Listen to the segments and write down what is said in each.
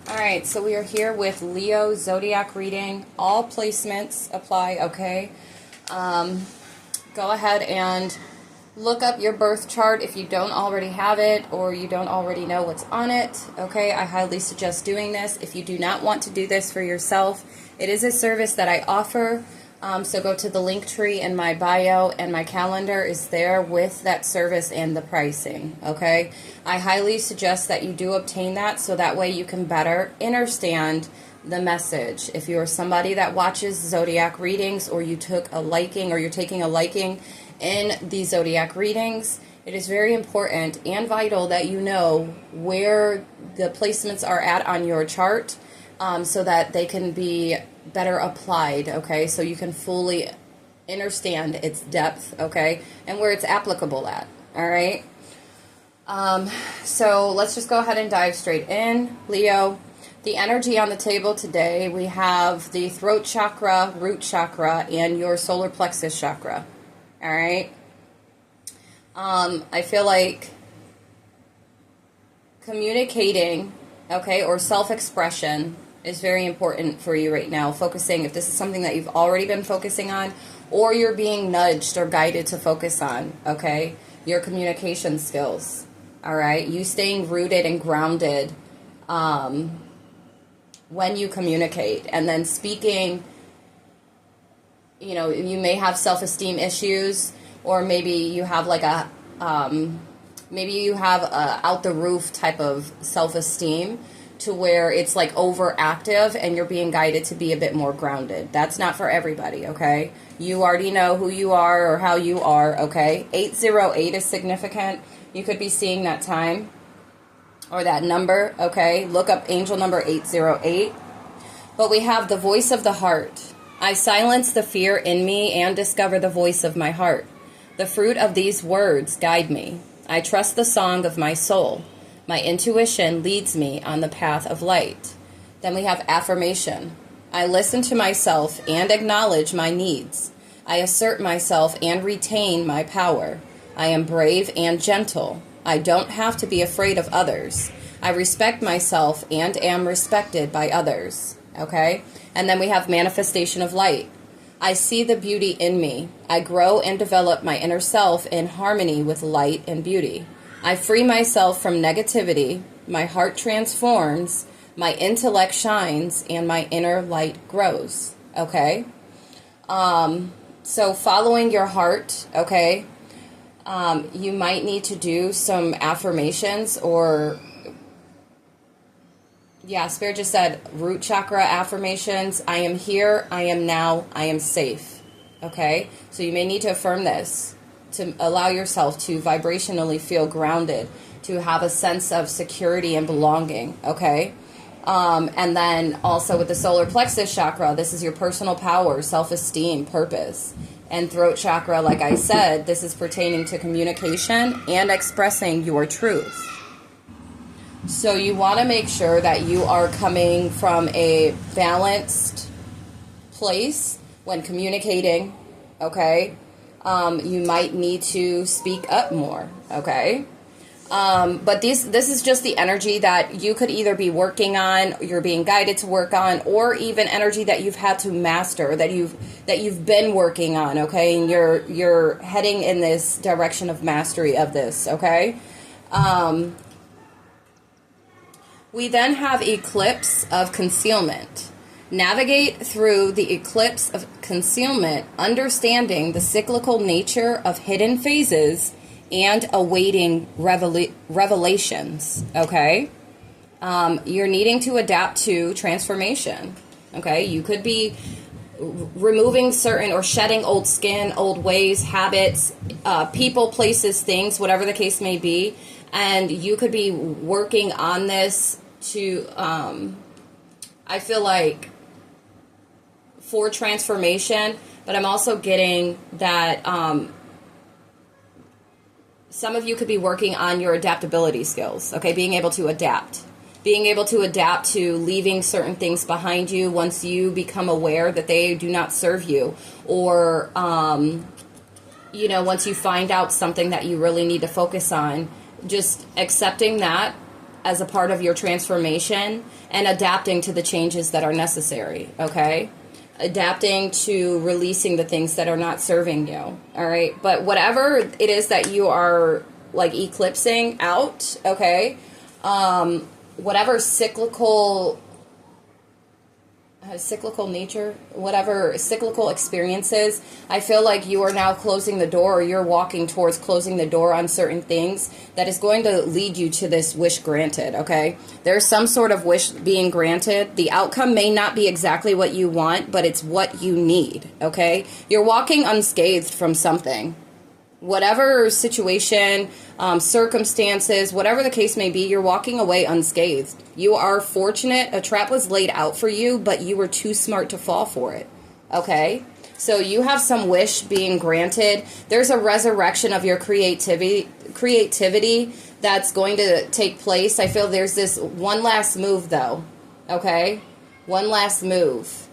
Alright, so we are here with Leo Zodiac reading. All placements apply, okay? Go ahead and look up your birth chart if you don't already have it or you don't already know what's on it, okay? I highly suggest doing this. If you do not want to do this for yourself, it is a service that I offer. So go to the Linktree in my bio, and my calendar is there with that service and the pricing, okay? I highly suggest that you do obtain that so that way you can better understand the message. If you're somebody that watches zodiac readings, or you took a liking, or you're taking a liking in the zodiac readings, it is very important and vital that you know where the placements are at on your chart, so that they can be better applied, okay? So you can fully understand its depth, okay? And where it's applicable at, all right? So let's just go ahead and dive straight in. Leo, the energy on the table today, we have the throat chakra, root chakra, and your solar plexus chakra, all right? I feel like communicating, okay, or self-expression is very important for you right now. Focusing, if this is something that you've already been focusing on, or you're being nudged or guided to focus on, okay, your communication skills, all right, you staying rooted and grounded when you communicate, and then speaking, you know, you may have self-esteem issues, or maybe you have like a out the roof type of self-esteem, to where it's like overactive and you're being guided to be a bit more grounded. That's not for everybody, okay? You already know who you are or how you are, okay? 808 is significant. You could be seeing that time or that number, okay? Look up angel number 808. But we have the voice of the heart. I silence the fear in me and discover the voice of my heart. The fruit of these words guide me. I trust the song of my soul. My intuition leads me on the path of light. Then we have affirmation. I listen to myself and acknowledge my needs. I assert myself and retain my power. I am brave and gentle. I don't have to be afraid of others. I respect myself and am respected by others. Okay? And then we have manifestation of light. I see the beauty in me. I grow and develop my inner self in harmony with light and beauty. I free myself from negativity, my heart transforms, my intellect shines, and my inner light grows, okay? So following your heart, okay, you might need to do some affirmations, or, yeah, Spirit just said root chakra affirmations. I am here, I am now, I am safe, okay? So you may need to affirm this to allow yourself to vibrationally feel grounded, to have a sense of security and belonging, okay? And then also with the solar plexus chakra, this is your personal power, self-esteem, purpose. And throat chakra, like I said, this is pertaining to communication and expressing your truth. So you want to make sure that you are coming from a balanced place when communicating, okay? You might need to speak up more, okay? But this is just the energy that you could either be working on, you're being guided to work on, or even energy that you've had to master, that you've been working on, okay? And you're heading in this direction of mastery of this, okay? We then have eclipse of concealment. Navigate through the eclipse of concealment, understanding the cyclical nature of hidden phases and awaiting revelations, okay? You're needing to adapt to transformation, okay? You could be removing certain or shedding old skin, old ways, habits, people, places, things, whatever the case may be, and you could be working on this to, I feel like, for transformation, but I'm also getting that some of you could be working on your adaptability skills, okay? Being able to adapt to leaving certain things behind you once you become aware that they do not serve you, or, once you find out something that you really need to focus on, just accepting that as a part of your transformation and adapting to the changes that are necessary, okay? Adapting to releasing the things that are not serving you, all right? But whatever it is that you are like eclipsing out, okay? Whatever cyclical nature, whatever cyclical experiences, I feel like you are now closing the door, or you're walking towards closing the door on certain things that is going to lead you to this wish granted, okay? There's some sort of wish being granted. The outcome may not be exactly what you want, but it's what you need, okay? You're walking unscathed from something. Whatever situation, circumstances, whatever the case may be, you're walking away unscathed. You are fortunate. A trap was laid out for you, but you were too smart to fall for it. Okay? So you have some wish being granted. There's a resurrection of your creativity that's going to take place. I feel there's this one last move, though. Okay? One last move.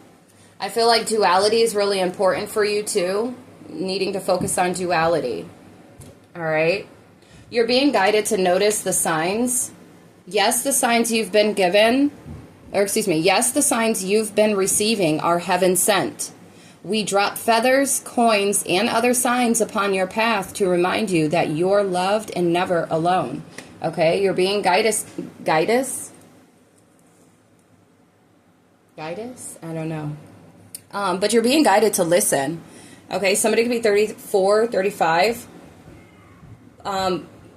I feel like duality is really important for you, too. Needing to focus on duality. All right? You're being guided to notice the signs. Yes, the signs you've been given, yes, the signs you've been receiving are heaven sent. We drop feathers, coins, and other signs upon your path to remind you that you're loved and never alone. Okay? You're being guided. I don't know. But you're being guided to listen. Okay, somebody could be 34, 35.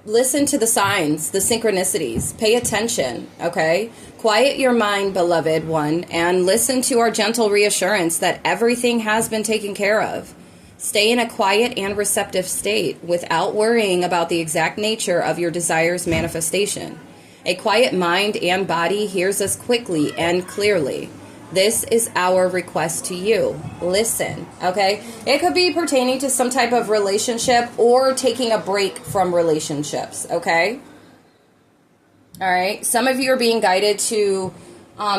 Listen to the signs, the synchronicities. Pay attention, okay? Quiet your mind, beloved one, and listen to our gentle reassurance that everything has been taken care of. Stay in a quiet and receptive state without worrying about the exact nature of your desire's manifestation. A quiet mind and body hears us quickly and clearly. This is our request to you. Listen, okay? It could be pertaining to some type of relationship or taking a break from relationships, okay? All right? Some of you are being guided to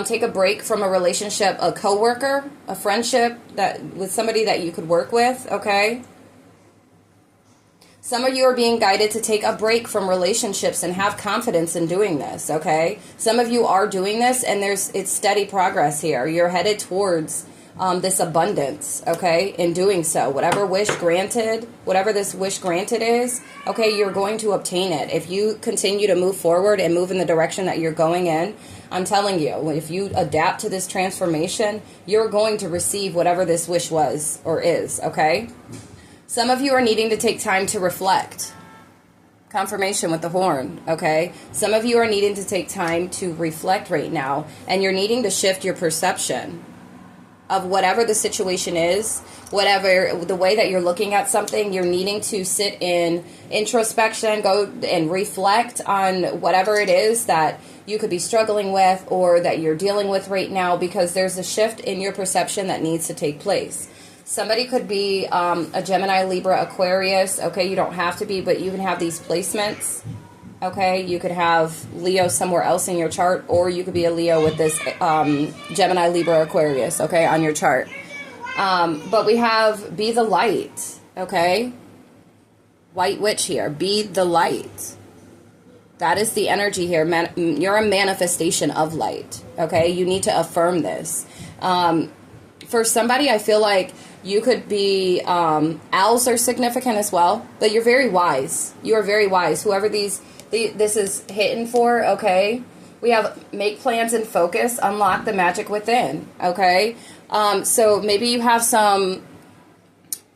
take a break from a relationship, a coworker, a friendship that with somebody that you could work with, okay? Some of you are being guided to take a break from relationships and have confidence in doing this, okay? Some of you are doing this, and it's steady progress here. You're headed towards this abundance, okay, in doing so. Whatever this wish granted is, okay, you're going to obtain it. If you continue to move forward and move in the direction that you're going in, I'm telling you, if you adapt to this transformation, you're going to receive whatever this wish was or is, okay? Some of you are needing to take time to reflect. Confirmation with the horn, okay? Some of you are needing to take time to reflect right now, and you're needing to shift your perception of whatever the situation is, whatever the way that you're looking at something. You're needing to sit in introspection, go and reflect on whatever it is that you could be struggling with or that you're dealing with right now, because there's a shift in your perception that needs to take place. Somebody could be a Gemini, Libra, Aquarius. Okay, you don't have to be, but you can have these placements. Okay, you could have Leo somewhere else in your chart, or you could be a Leo with this Gemini, Libra, Aquarius, okay, on your chart. But we have be the light, okay? White witch here, be the light. That is the energy here. You're a manifestation of light, okay? You need to affirm this. For somebody, I feel like you could be, owls are significant as well, but you're very wise. You are very wise. Whoever this is hitting for, okay? We have make plans and focus, unlock the magic within, okay? So maybe you have some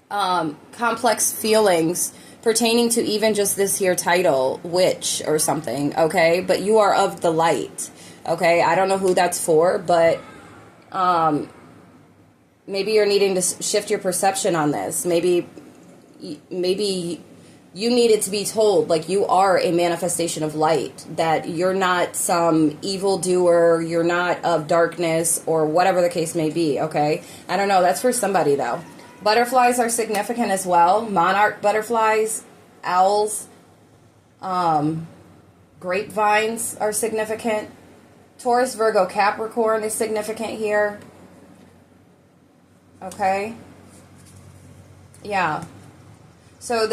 complex feelings pertaining to even just this here title, witch or something, okay? But you are of the light, okay? I don't know who that's for, but maybe you're needing to shift your perception on this. Maybe you needed to be told, like, you are a manifestation of light, that you're not some evildoer, you're not of darkness, or whatever the case may be, okay? I don't know. That's for somebody, though. Butterflies are significant as well. Monarch butterflies, owls, grapevines are significant. Taurus, Virgo, Capricorn is significant here. Okay. Yeah. So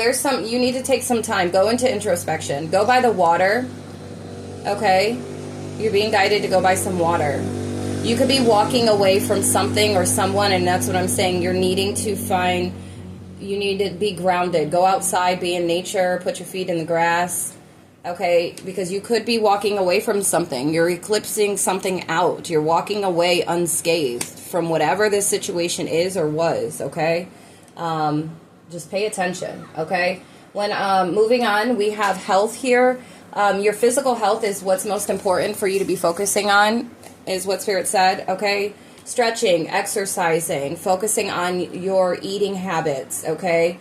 you need to take some time. Go into introspection. Go by the water. okay? You're being guided to go buy some water. You could be walking away from something or someone, and that's what I'm saying. You're needing to find, you need to be grounded. Go outside, be in nature, put your feet in the grass, okay? Because you could be walking away from something. You're eclipsing something out. You're walking away unscathed from whatever this situation is or was, okay? Just pay attention, okay? When moving on, we have health here. Your physical health is what's most important for you to be focusing on, is what Spirit said, okay? Stretching, exercising, focusing on your eating habits, okay?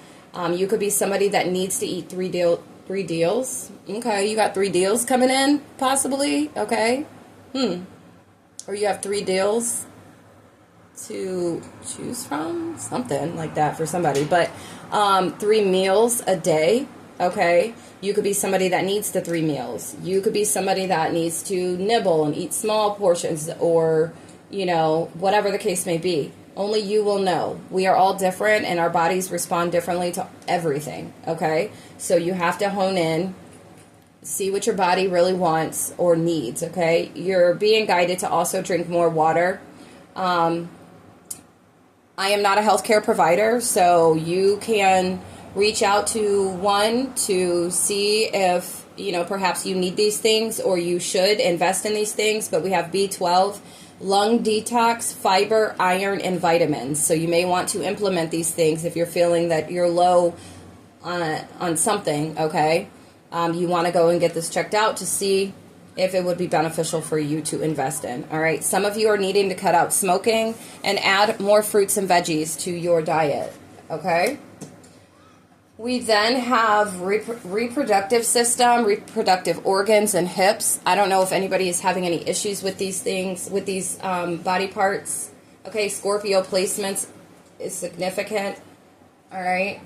You could be somebody that needs to eat three deals. Okay, you got 3 deals coming in, possibly, okay? Or you have 3 deals to choose from, something like that for somebody. But 3 meals a day, okay? You could be somebody that needs the 3 meals. You could be somebody that needs to nibble and eat small portions, or, you know, whatever the case may be. Only you will know. We are all different, and our bodies respond differently to everything, okay? So you have to hone in, see what your body really wants or needs, okay? You're being guided to also drink more water. I am not a healthcare provider, so you can reach out to one to see if, you know, perhaps you need these things or you should invest in these things. But we have B12, lung detox, fiber, iron, and vitamins. So you may want to implement these things if you're feeling that you're low on something, okay? You want to go and get this checked out to see if it would be beneficial for you to invest in. All right, some of you are needing to cut out smoking and add more fruits and veggies to your diet, okay? We then have reproductive system, reproductive organs, and hips. I don't know if anybody is having any issues with these things, with these body parts. Okay, Scorpio placements is significant, all right?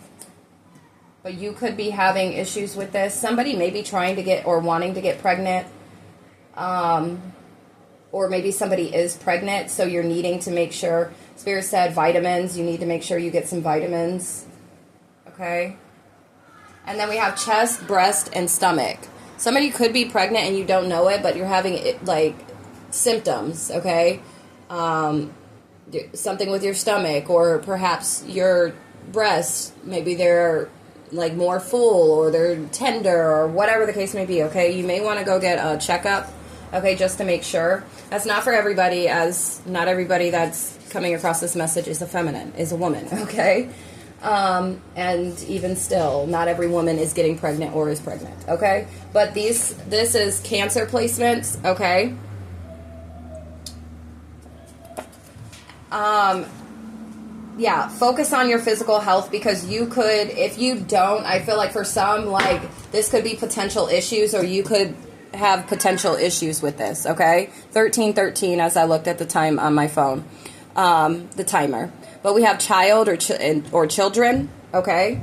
But you could be having issues with this. Somebody may be trying to get or wanting to get pregnant, or maybe somebody is pregnant, so you're needing to make sure. Spirit said vitamins. You need to make sure you get some vitamins, okay? And then we have chest, breast, and stomach. Somebody could be pregnant and you don't know it, but you're having like symptoms, okay? Something with your stomach, or perhaps your breasts, maybe they're like more full or they're tender or whatever the case may be, okay? You may want to go get a checkup, okay, just to make sure. That's not for everybody, as not everybody that's coming across this message is a woman, okay? And even still, not every woman is getting pregnant or is pregnant, okay? But this is Cancer placements, okay? Yeah, focus on your physical health, because you could, if you don't, I feel like for some, like, this could be potential issues, or you could have potential issues with this, okay? 1313 as I looked at the time on my phone, the timer. But we have child or children, okay?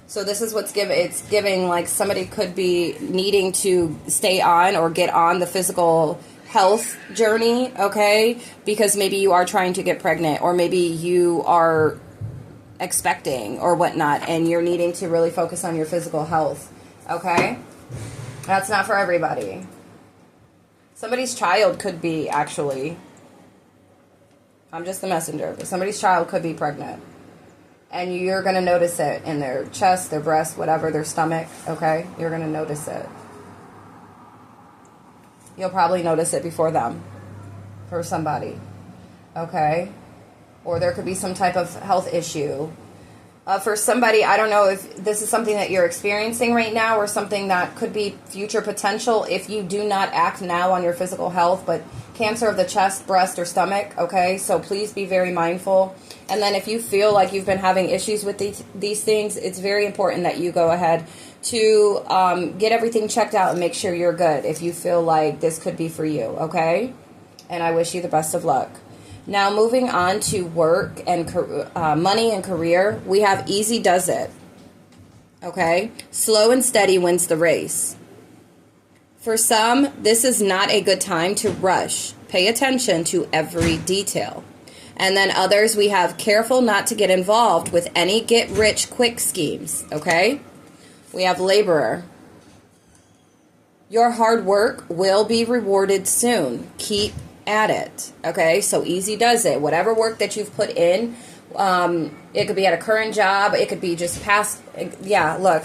So this is what's giving, it's giving like somebody could be needing to stay on or get on the physical health journey, okay? Because maybe you are trying to get pregnant, or maybe you are expecting or whatnot, and you're needing to really focus on your physical health, okay? That's not for everybody. Somebody's child could be actually... I'm just the messenger, but somebody's child could be pregnant. And you're going to notice it in their chest, their breast, whatever, their stomach, okay? You're going to notice it. You'll probably notice it before them, for somebody, okay? Or there could be some type of health issue. For somebody, I don't know if this is something that you're experiencing right now, or something that could be future potential if you do not act now on your physical health, but cancer of the chest, breast, or stomach, okay? So please be very mindful. And then if you feel like you've been having issues with these things, it's very important that you go ahead to get everything checked out and make sure you're good if you feel like this could be for you, okay? And I wish you the best of luck. Now, moving on to work and money and career, we have easy does it, okay? Slow and steady wins the race. For some, this is not a good time to rush. Pay attention to every detail. And then others, we have careful not to get involved with any get-rich-quick schemes, okay? We have laborer. Your hard work will be rewarded soon. Keep at it. Okay, so easy does it. Whatever work that you've put in, it could be at a current job. It could be just past. Yeah, look,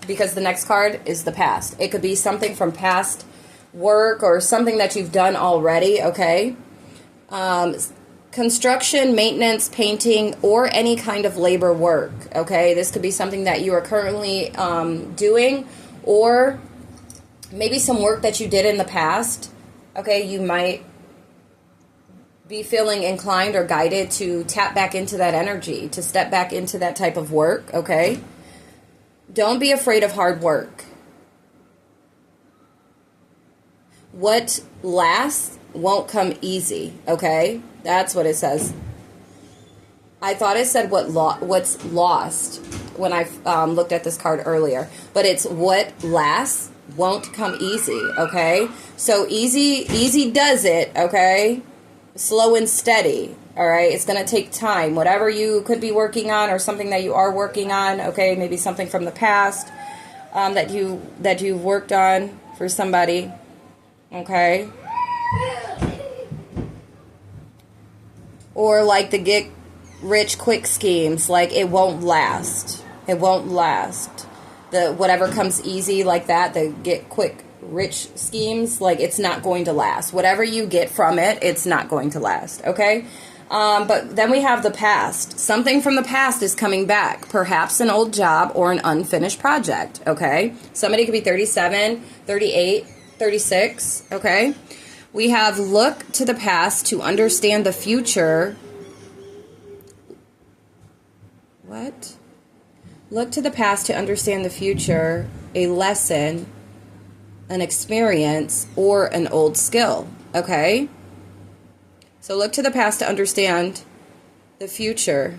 because the next card is the past. It could be something from past work or something that you've done already. Okay. Construction, maintenance, painting, or any kind of labor work. Okay, this could be something that you are currently doing, or maybe some work that you did in the past. Okay, you might be feeling inclined or guided to tap back into that energy, to step back into that type of work. Okay, don't be afraid of hard work. What lasts won't come easy. Okay, that's what it says. I thought it said what's lost when I looked at this card earlier, but it's what lasts won't come easy. Okay, so easy does it. Okay, slow and steady. All right, it's going to take time. Whatever you could be working on, or something that you are working on. Okay, maybe something from the past that you've worked on for somebody. Okay, or like the get rich quick schemes, like it won't last. It won't last. The whatever comes easy like that, the get quick rich schemes, like it's not going to last. Whatever you get from it, it's not going to last. Okay. But then we have the past. Something from the past is coming back. Perhaps an old job or an unfinished project. Okay. Somebody could be 37, 38, 36. Okay. We have look to the past to understand the future. What? Look to the past to understand the future, a lesson, an experience, or an old skill. Okay? So look to the past to understand the future,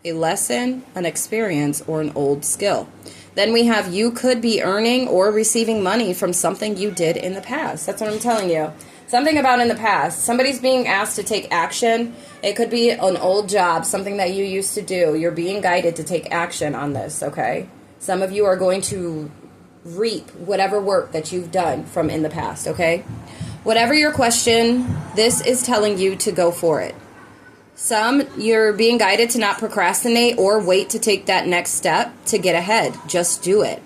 a lesson, an experience, or an old skill. Then we have you could be earning or receiving money from something you did in the past. That's what I'm telling you. Something about in the past. Somebody's being asked to take action. It could be an old job, something that you used to do. You're being guided to take action on this, okay? Some of you are going to reap whatever work that you've done from in the past, okay? Whatever your question, this is telling you to go for it. Some, you're being guided to not procrastinate or wait to take that next step to get ahead. Just do it.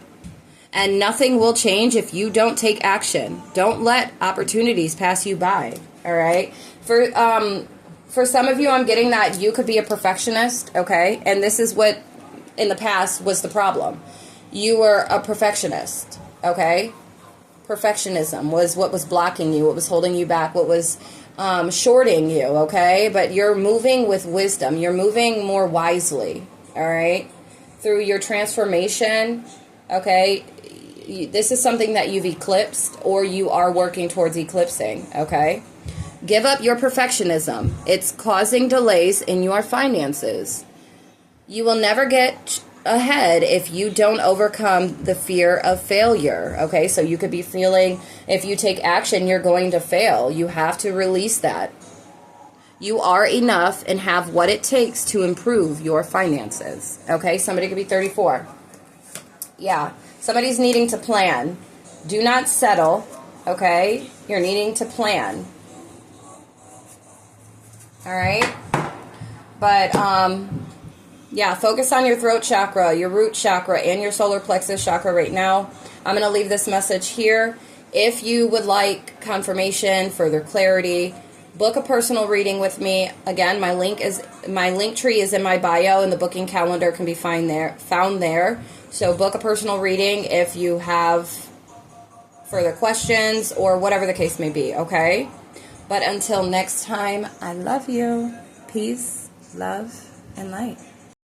And nothing will change if you don't take action. Don't let opportunities pass you by, all right? For some of you, I'm getting that you could be a perfectionist, okay? And this is what, in the past, was the problem. You were a perfectionist, okay? Perfectionism was what was blocking you, what was holding you back, what was shorting you, okay? But you're moving with wisdom. You're moving more wisely, all right? Through your transformation, okay? This is something that you've eclipsed or you are working towards eclipsing, okay? Give up your perfectionism. It's causing delays in your finances. You will never get ahead if you don't overcome the fear of failure, okay? So you could be feeling if you take action, you're going to fail. You have to release that. You are enough and have what it takes to improve your finances, okay? Somebody could be 34. Yeah. Somebody's needing to plan. Do not settle, okay? You're needing to plan. All right? But, yeah, focus on your throat chakra, your root chakra, and your solar plexus chakra right now. I'm going to leave this message here. If you would like confirmation, further clarity, book a personal reading with me. Again, my Linktree is in my bio, and the booking calendar can be found there. So book a personal reading if you have further questions or whatever the case may be, okay? But until next time, I love you. Peace, love, and light.